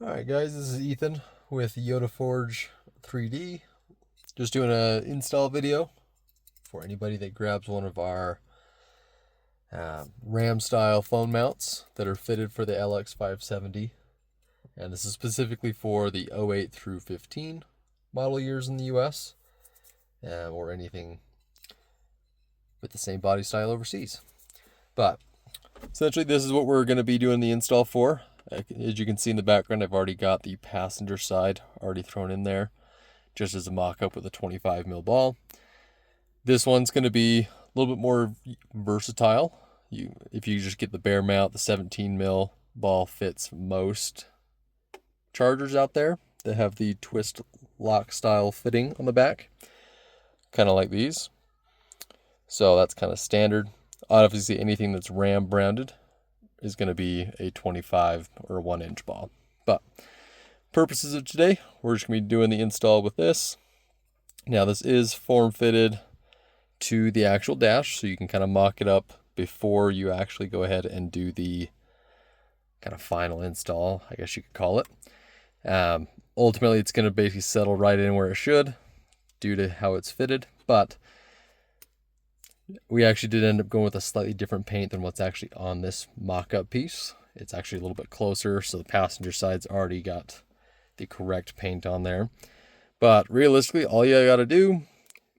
Alright guys, this is Ethan with Yoda Forge 3D. Just doing an install video for anybody that grabs one of our RAM style phone mounts that are fitted for the LX570. And this is specifically for the 08 through 15 model years in the US, or anything with the same body style overseas. But essentially this is what we're going to be doing the install for. As you can see in the background, I've already got the passenger side already thrown in there, just as a mock-up with a 25mm ball. This one's going to be a little bit more versatile. If you just get the bare mount, the 17mm ball fits most chargers out there that have the twist lock style fitting on the back, kind of like these. So that's kind of standard. Obviously anything that's RAM branded is going to be a 25 or a 1-inch ball. But purposes of today, we're just going to be doing the install with this. Now this is form fitted to the actual dash, so you can kind of mock it up before you actually go ahead and do the kind of final install, I guess you could call it. Ultimately, it's going to basically settle right in where it should due to how it's fitted, but we actually did end up going with a slightly different paint than what's actually on this mock-up piece. It's actually a little bit closer, so the passenger side's already got the correct paint on there. But realistically, all you got to do,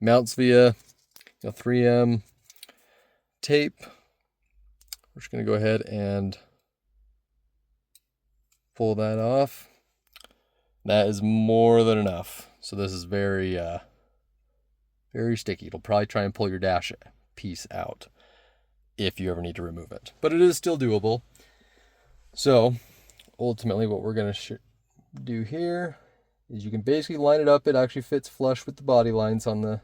mounts via 3M tape. We're just going to go ahead and pull that off. That is more than enough. So this is very sticky. It'll probably try and pull your dash piece out if you ever need to remove it, but it is still doable. So ultimately what we're going to do here is you can basically line it up. It actually fits flush with the body lines on the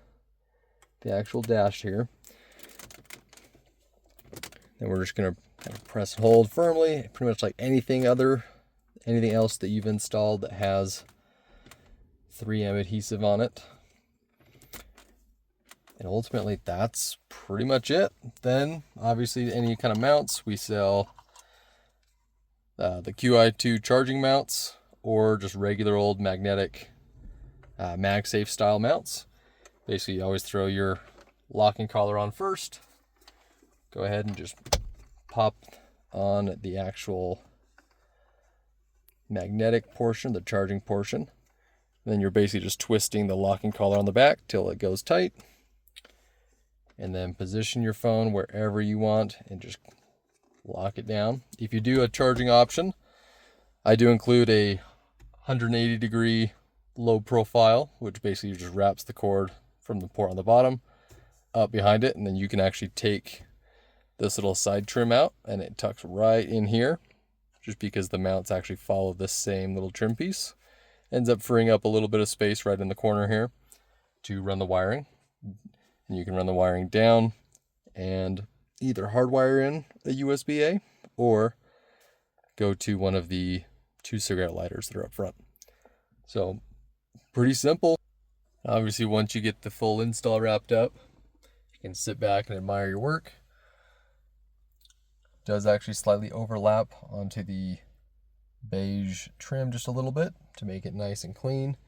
actual dash here. Then we're just going to kind of press and hold firmly, pretty much like anything else that you've installed that has 3M adhesive on it. And ultimately, that's pretty much it. Then, obviously, any kind of mounts, we sell the QI2 charging mounts, or just regular old magnetic MagSafe style mounts. Basically, you always throw your locking collar on first. Go ahead and just pop on the actual magnetic portion, the charging portion. Then you're basically just twisting the locking collar on the back till it goes tight. And then position your phone wherever you want and just lock it down. If you do a charging option, I do include a 180-degree low profile, which basically just wraps the cord from the port on the bottom up behind it, and then you can actually take this little side trim out and it tucks right in here, just because the mounts actually follow this same little trim piece. Ends up freeing up a little bit of space right in the corner here to run the wiring. And you can run the wiring down and either hardwire in a USB-A or go to one of the 2 cigarette lighters that are up front. So pretty simple. Obviously, once you get the full install wrapped up, you can sit back and admire your work. It does actually slightly overlap onto the beige trim just a little bit to make it nice and clean.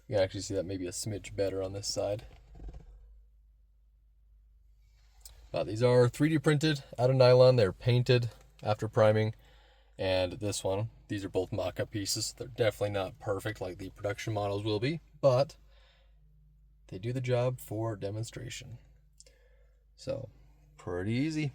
You can actually see that maybe a smidge better on this side. These are 3D printed out of nylon. They're painted after priming. And this one, these are both mock-up pieces. They're definitely not perfect like the production models will be, but they do the job for demonstration. So, pretty easy.